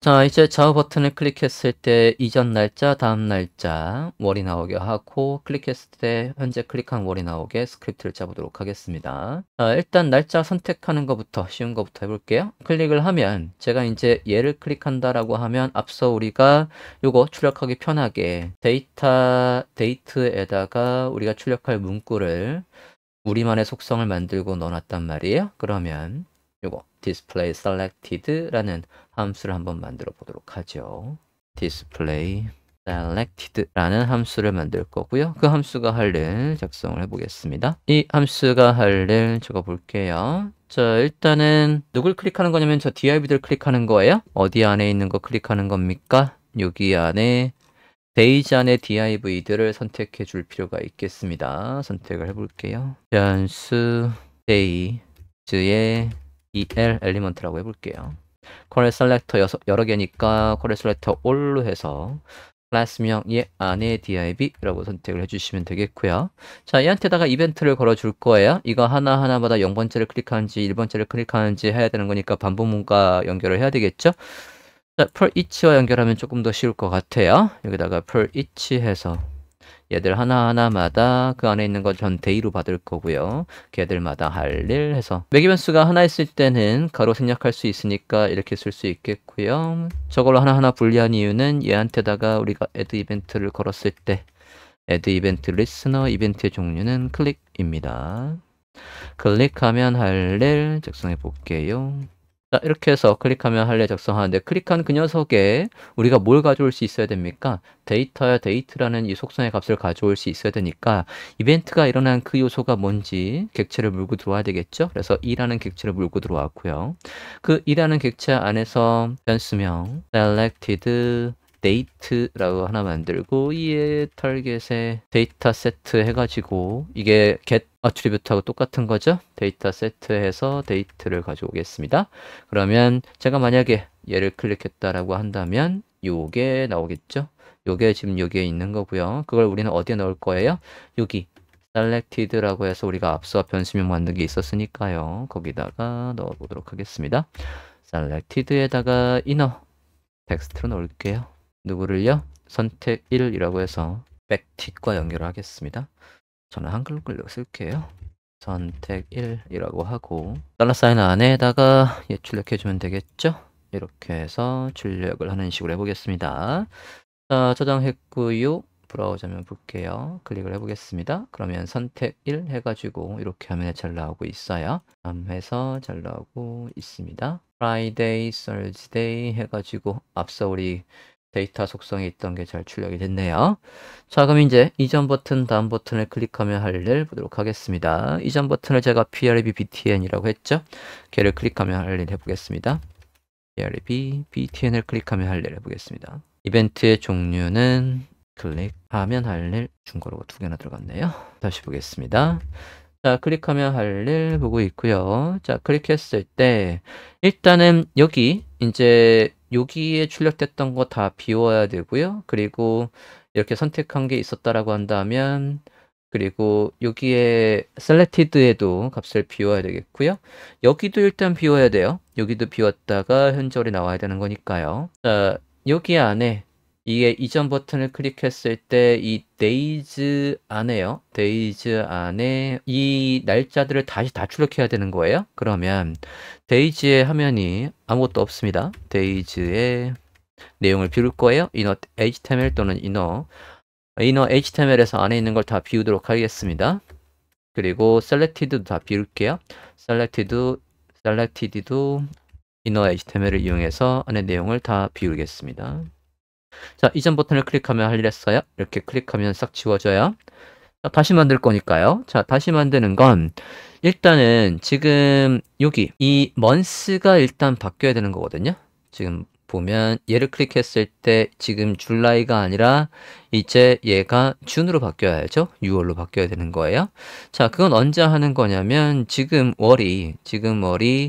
자, 이제 좌우 버튼을 클릭했을 때 이전 날짜, 다음 날짜, 월이 나오게 하고 클릭했을 때 현재 클릭한 월이 나오게 스크립트를 짜보도록 하겠습니다. 자, 일단 날짜 선택하는 것부터 쉬운 것부터 해볼게요. 클릭을 하면 제가 이제 얘를 클릭한다라고 하면 앞서 우리가 요거 출력하기 편하게 데이트에다가 우리가 출력할 문구를 우리만의 속성을 만들고 넣어놨단 말이에요. 그러면 요거 display selected라는 함수를 한번 만들어 보도록 하죠. display selected라는 함수를 만들 거고요. 그 함수가 할 일 작성을 해보겠습니다. 이 함수가 할 일 적어 볼게요. 자, 일단은 누굴 클릭하는 거냐면 저 div들 클릭하는 거예요. 어디 안에 있는 거 클릭하는 겁니까? 여기 안에 데이지 안에 div들을 선택해 줄 필요가 있겠습니다. 선택을 해볼게요. 변수 데이즈의 엘리먼트라고 해볼게요. 쿼리 셀렉터 여러 개니까 쿼리 셀렉터 all로 해서 클래스명 얘 안에 div라고 선택을 해주시면 되겠고요. 자, 얘한테다가 이벤트를 걸어줄 거예요. 이거 하나하나마다 0번째를 클릭하는지 1번째를 클릭하는지 해야 되는 거니까 반복문과 연결을 해야 되겠죠. 자, per each와 연결하면 조금 더 쉬울 것 같아요. 여기다가 per each 해서 얘들 하나하나마다 그 안에 있는 건 전 데이로 받을 거고요. 걔들마다 할 일 해서 매개 변수가 하나 있을 때는 가로 생략할 수 있으니까 이렇게 쓸 수 있겠고요. 저걸로 하나하나 분리한 이유는 얘한테다가 우리가 add 이벤트를 걸었을 때 add 이벤트 리스너 이벤트의 종류는 클릭입니다. 클릭하면 할 일 작성해 볼게요. 자, 이렇게 해서 클릭하면 할래 작성하는데 클릭한 그 녀석에 우리가 뭘 가져올 수 있어야 됩니까? 데이터야 데이트라는 이 속성의 값을 가져올 수 있어야 되니까 이벤트가 일어난 그 요소가 뭔지 객체를 물고 들어와야 되겠죠? 그래서 이라는 객체를 물고 들어왔고요. 그 이라는 객체 안에서 변수명 selected date라고 하나 만들고 이에 타겟에 데이터 세트 해가지고 이게 get attribute하고 똑같은 거죠. 데이터 세트 해서 데이트를 가져오겠습니다. 그러면 제가 만약에 얘를 클릭했다라고 한다면 요게 나오겠죠. 요게 지금 여기에 있는 거고요. 그걸 우리는 어디에 넣을 거예요? 여기 selected라고 해서 우리가 앞서 변수명 만든 게 있었으니까요. 거기다가 넣어 보도록 하겠습니다. selected에다가 inner 텍스트로 넣을게요. 누구를요? 선택 1이라고 해서 백틱과 연결을 하겠습니다. 저는 한글로 쓸게요. 선택 1이라고 하고 $사인 안에다가 얘 출력해주면 되겠죠? 이렇게 해서 출력을 하는 식으로 해보겠습니다. 자, 저장했고요. 브라우저면 볼게요. 클릭을 해보겠습니다. 그러면 선택 1 해가지고 이렇게 화면에 잘 나오고 있어요. 해서 잘 나오고 있습니다. Friday, Thursday 해가지고 앞서 우리 데이터 속성에 있던 게 잘 출력이 됐네요. 자, 그럼 이제 이전 버튼, 다음 버튼을 클릭하면 할 일 보도록 하겠습니다. 이전 버튼을 제가 PRB BTN이라고 했죠? 걔를 클릭하면 할 일 해보겠습니다. PRB BTN을 클릭하면 할 일 해보겠습니다. 이벤트의 종류는 클릭하면 할 일 중괄호가 2개나 들어갔네요. 다시 보겠습니다. 자, 클릭하면 할 일 보고 있고요. 자, 클릭했을 때 일단은 여기 이제 여기에 출력됐던 거 다 비워야 되고요. 그리고 이렇게 선택한 게 있었다라고 한다면 그리고 여기에 selected에도 값을 비워야 되겠고요. 여기도 일단 비워야 돼요. 여기도 비웠다가 현저리 나와야 되는 거니까요. 자, 여기 안에 이게 이전 버튼을 클릭했을 때 이 days 안에요. days 안에 이 날짜들을 다시 다 출력해야 되는 거예요. 그러면 days의 화면이 아무것도 없습니다. days의 내용을 비울 거예요. inner html 또는 inner html에서 안에 있는 걸 다 비우도록 하겠습니다. 그리고 selected도 다 비울게요. selected도 inner html을 이용해서 안에 내용을 다 비우겠습니다. 자, 이전 버튼을 클릭하면 할 일 했어요. 이렇게 클릭하면 싹 지워져요. 자, 다시 만들 거니까요. 자, 다시 만드는 건 일단은 지금 여기 이 month가 일단 바뀌어야 되는 거거든요. 지금 보면 얘를 클릭했을 때 지금 줄라이가 아니라 이제 얘가 준으로 바뀌어야죠. 6월로 바뀌어야 되는 거예요. 자, 그건 언제 하는 거냐면 지금 월이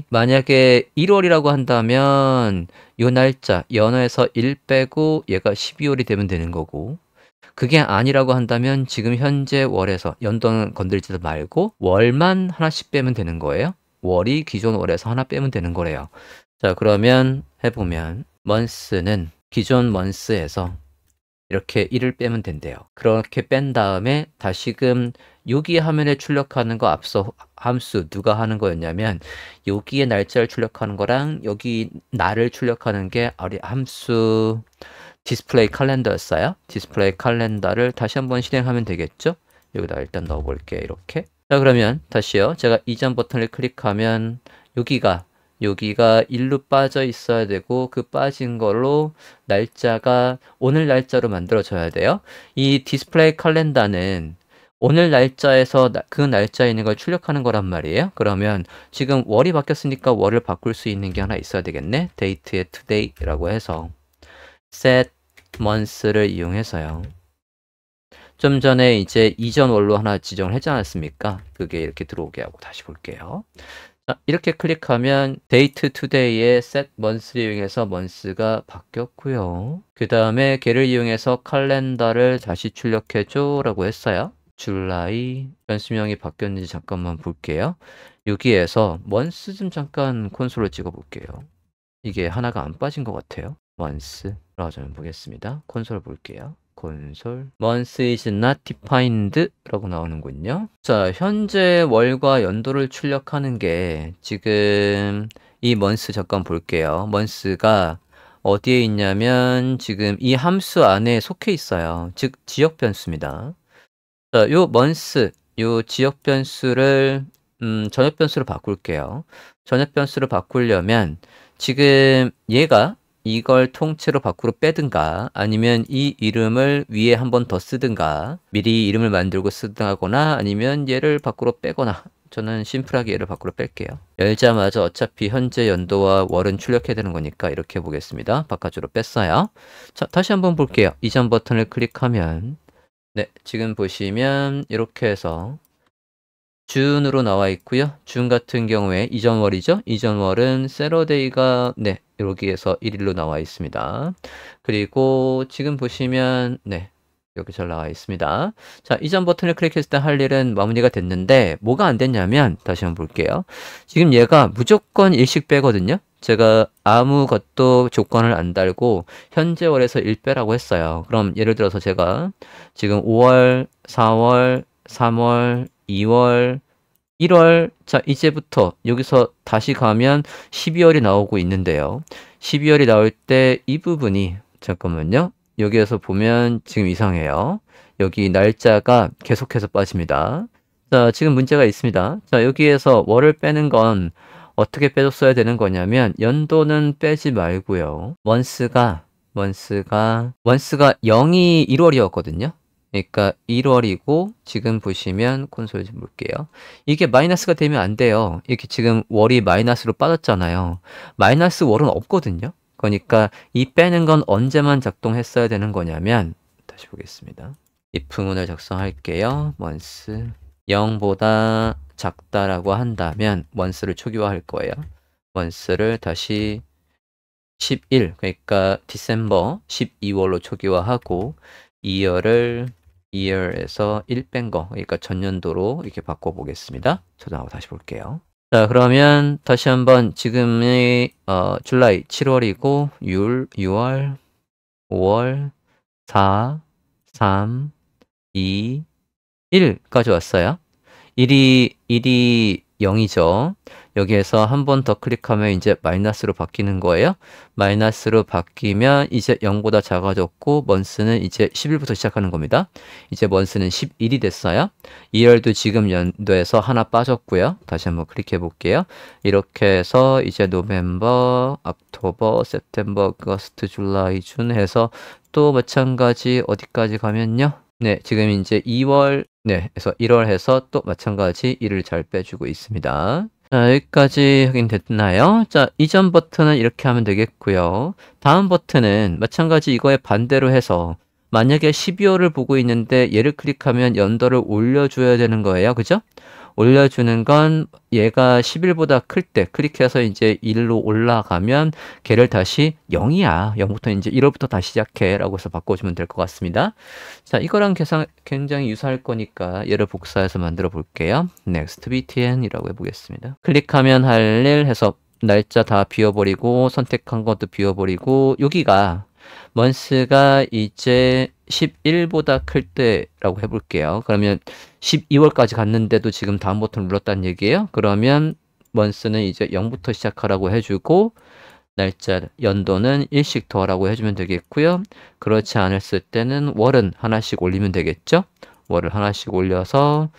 만약에 1월이라고 한다면 요 날짜 연어에서 1 빼고 얘가 12월이 되면 되는 거고 그게 아니라고 한다면 지금 현재 월에서 연도는 건들지도 말고 월만 하나씩 빼면 되는 거예요. 월이 기존 월에서 하나 빼면 되는 거래요. 자, 그러면 해보면 months는 기존 months에서 이렇게 1을 빼면 된대요. 그렇게 뺀 다음에 다시금 여기 화면에 출력하는 거 앞서 함수 누가 하는 거였냐면 여기에 날짜를 출력하는 거랑 여기 날을 출력하는 게 함수 디스플레이 칼렌더였어요. 디스플레이 칼렌더를 다시 한번 실행하면 되겠죠? 여기다 일단 넣어볼게 이렇게. 자 그러면 다시요. 제가 이전 버튼을 클릭하면 여기가 1로 빠져 있어야 되고 그 빠진 걸로 날짜가 오늘 날짜로 만들어져야 돼요. 이 디스플레이 칼렌더는 오늘 날짜에서 그 날짜에 있는 걸 출력하는 거란 말이에요. 그러면 지금 월이 바뀌었으니까 월을 바꿀 수 있는 게 하나 있어야 되겠네. date에 today라고 해서 set months를 이용해서요. 좀 전에 이제 이전 월로 하나 지정을 했지 않았습니까? 그게 이렇게 들어오게 하고 다시 볼게요. 자, 이렇게 클릭하면 date today의 set months를 이용해서 months가 바뀌었고요. 그 다음에 걔를 이용해서 칼렌더를 다시 출력해줘 라고 했어요. 줄라이 변수명이 바뀌었는지 잠깐만 볼게요. 여기에서 months 좀 잠깐 콘솔로 찍어 볼게요. 이게 하나가 안 빠진 것 같아요. months 라고 좀 보겠습니다. 콘솔 볼게요. 콘솔 month is not defined 라고 나오는군요. 자, 현재 월과 연도를 출력하는 게 지금 이 month 잠깐 볼게요. month가 어디에 있냐면 지금 이 함수 안에 속해 있어요. 즉 지역 변수입니다. 자, 요 month 요 지역 변수를 전역 변수로 바꿀게요. 전역 변수로 바꾸려면 지금 얘가 이걸 통째로 밖으로 빼든가 아니면 이 이름을 위에 한 번 더 쓰든가 미리 이름을 만들고 쓰거나 아니면 얘를 밖으로 빼거나 저는 심플하게 얘를 밖으로 뺄게요. 열자마자 어차피 현재 연도와 월은 출력해야 되는 거니까 이렇게 해보겠습니다. 바깥으로 뺐어요. 자, 다시 한번 볼게요. 이전 버튼을 클릭하면 네, 지금 보시면 이렇게 해서 준으로 나와 있고요. 준 같은 경우에 이전 월이죠. 이전 월은 세러데이가 네, 여기에서 1일로 나와 있습니다. 그리고 지금 보시면 네, 여기 잘 나와 있습니다. 자, 이전 버튼을 클릭했을 때 할 일은 마무리가 됐는데 뭐가 안 됐냐면 다시 한번 볼게요. 지금 얘가 무조건 일씩 빼거든요. 제가 아무것도 조건을 안 달고 현재 월에서 1 빼라고 했어요. 그럼 예를 들어서 제가 지금 5월, 4월, 3월, 2월, 1월, 자, 이제부터 여기서 다시 가면 12월이 나오고 있는데요. 12월이 나올 때 이 부분이, 잠깐만요. 여기에서 보면 지금 이상해요. 여기 날짜가 계속해서 빠집니다. 자, 지금 문제가 있습니다. 자, 여기에서 월을 빼는 건 어떻게 빼줬어야 되는 거냐면, 연도는 빼지 말고요. months가 0이 1월이었거든요. 그러니까 1월이고 지금 보시면 콘솔 좀 볼게요. 이게 마이너스가 되면 안 돼요. 이렇게 지금 월이 마이너스로 빠졌잖아요. 마이너스 월은 없거든요. 그러니까 이 빼는 건 언제만 작동했어야 되는 거냐면 다시 보겠습니다. if문을 작성할게요. months 0보다 작다라고 한다면 months를 초기화할 거예요. months를 다시 11 그러니까 디셈버 12월로 초기화하고 year에서 1 뺀 거, 그러니까 전년도로 이렇게 바꿔보겠습니다. 저장하고 다시 볼게요. 자, 그러면 다시 한번 지금의 줄라이 7월이고 6월, 5월, 4, 3, 2, 1까지 왔어요. 1이 0이죠. 여기에서 한 번 더 클릭하면 이제 마이너스로 바뀌는 거예요. 마이너스로 바뀌면 이제 0보다 작아졌고 months는 이제 10일부터 시작하는 겁니다. 이제 months는 11이 됐어요. 2월도 지금 연도에서 하나 빠졌고요. 다시 한번 클릭해 볼게요. 이렇게 해서 이제 노벰버, 옥토버, september, 어거스트, 줄라이, 준 해서 또 마찬가지 어디까지 가면요. 네, 지금 이제 2월, 네, 그래서 1월 해서 또 마찬가지 1을 잘 빼주고 있습니다. 자, 여기까지 확인됐나요? 자, 이전 버튼은 이렇게 하면 되겠고요. 다음 버튼은 마찬가지 이거에 반대로 해서 만약에 12월을 보고 있는데 얘를 클릭하면 연도를 올려줘야 되는 거예요. 그죠? 올려주는 건 얘가 10일보다 클 때 클릭해서 이제 1로 올라가면 걔를 다시 0이야. 0부터 이제 1월부터 다시 시작해 라고 해서 바꿔주면 될 것 같습니다. 자, 이거랑 굉장히 유사할 거니까 얘를 복사해서 만들어 볼게요. next btn 이라고 해보겠습니다. 클릭하면 할 일 해서 날짜 다 비워버리고 선택한 것도 비워버리고 여기가 months가 이제 11보다 클 때라고 해볼게요. 그러면 12월까지 갔는데도 지금 다음 버튼 눌렀다는 얘기예요. 그러면 months는 이제 0부터 시작하라고 해주고 날짜, 연도는 1씩 더하라고 해주면 되겠고요. 그렇지 않았을 때는 월은 하나씩 올리면 되겠죠. 월을 하나씩 올려서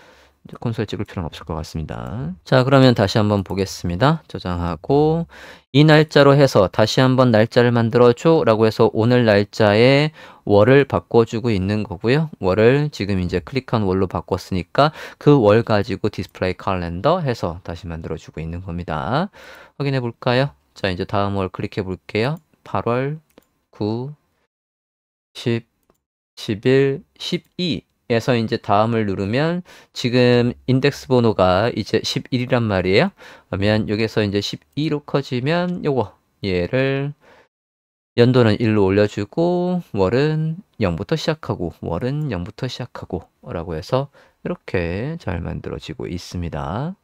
콘솔 찍을 필요는 없을 것 같습니다. 자, 그러면 다시 한번 보겠습니다. 저장하고 이 날짜로 해서 다시 한번 날짜를 만들어줘 라고 해서 오늘 날짜에 월을 바꿔주고 있는 거고요. 월을 지금 이제 클릭한 월로 바꿨으니까 그 월 가지고 디스플레이 칼렌더 해서 다시 만들어주고 있는 겁니다. 확인해 볼까요? 자, 이제 다음 월 클릭해 볼게요. 8월 9, 10, 11, 12 에서 이제 다음을 누르면 지금 인덱스 번호가 이제 11이란 말이에요. 그러면 여기서 이제 12로 커지면 요거 얘를 연도는 1로 올려주고 월은 0부터 시작하고 월은 0부터 시작하고 라고 해서 이렇게 잘 만들어지고 있습니다.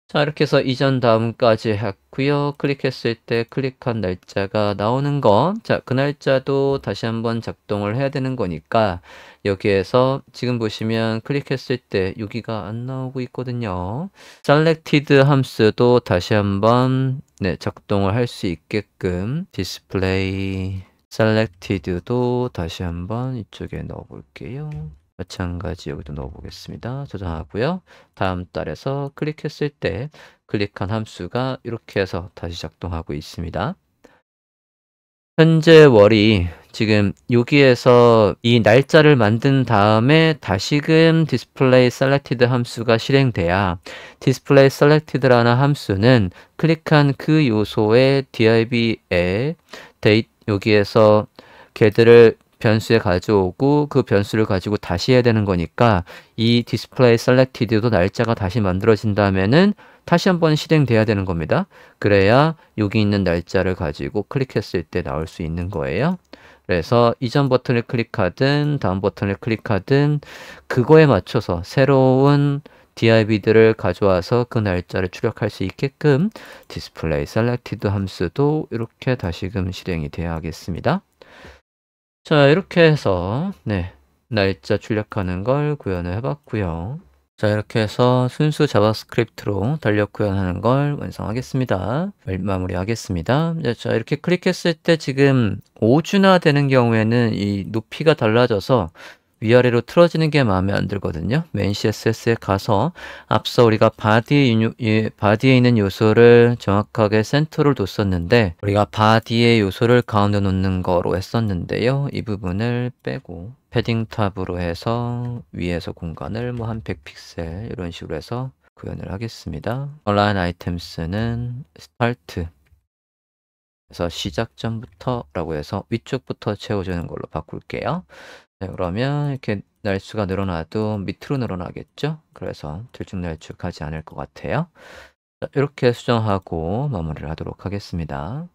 자, 이렇게 해서 이전 다음까지 했고요. 클릭했을 때 클릭한 날짜가 나오는 거. 자, 그 날짜도 다시 한번 작동을 해야 되는 거니까 여기에서 지금 보시면 클릭했을 때 여기가 안 나오고 있거든요. selected 함수도 다시 한번 작동을 할 수 있게끔 display selected도 다시 한번 이쪽에 넣어 볼게요. 마찬가지 여기도 넣어보겠습니다. 저장하고요. 다음 달에서 클릭했을 때 클릭한 함수가 이렇게 해서 다시 작동하고 있습니다. 현재 월이 지금 여기에서 이 날짜를 만든 다음에 다시금 display selected 함수가 실행돼야 display selected라는 함수는 클릭한 그 요소의 div에 date 여기에서 걔들을 변수에 가져오고 그 변수를 가지고 다시 해야 되는 거니까 이 display selected도 날짜가 다시 만들어진다면은 다시 한번 실행돼야 되는 겁니다. 그래야 여기 있는 날짜를 가지고 클릭했을 때 나올 수 있는 거예요. 그래서 이전 버튼을 클릭하든 다음 버튼을 클릭하든 그거에 맞춰서 새로운 div들을 가져와서 그 날짜를 출력할 수 있게끔 display selected 함수도 이렇게 다시금 실행이 돼야 하겠습니다. 자, 이렇게 해서 날짜 출력하는 걸 구현을 해봤고요. 자, 이렇게 해서 순수 자바스크립트로 달력 구현하는 걸 완성하겠습니다. 마무리하겠습니다. 자, 이렇게 클릭했을 때 지금 5주나 되는 경우에는 이 높이가 달라져서 위아래로 틀어지는 게 마음에 안 들거든요. 메인 CSS에 가서 앞서 우리가 바디에 있는 요소를 정확하게 센터를 뒀었는데 우리가 바디의 요소를 가운데 놓는 거로 했었는데요. 이 부분을 빼고 패딩 탑으로 해서 위에서 공간을 뭐 한 100픽셀 이런 식으로 해서 구현을 하겠습니다. 얼라인 아이템스는 스타트 그래서 시작점부터 라고 해서 위쪽부터 채워주는 걸로 바꿀게요. 네, 그러면 이렇게 날수가 늘어나도 밑으로 늘어나겠죠? 그래서 들쭉날쭉하지 않을 것 같아요. 자, 이렇게 수정하고 마무리를 하도록 하겠습니다.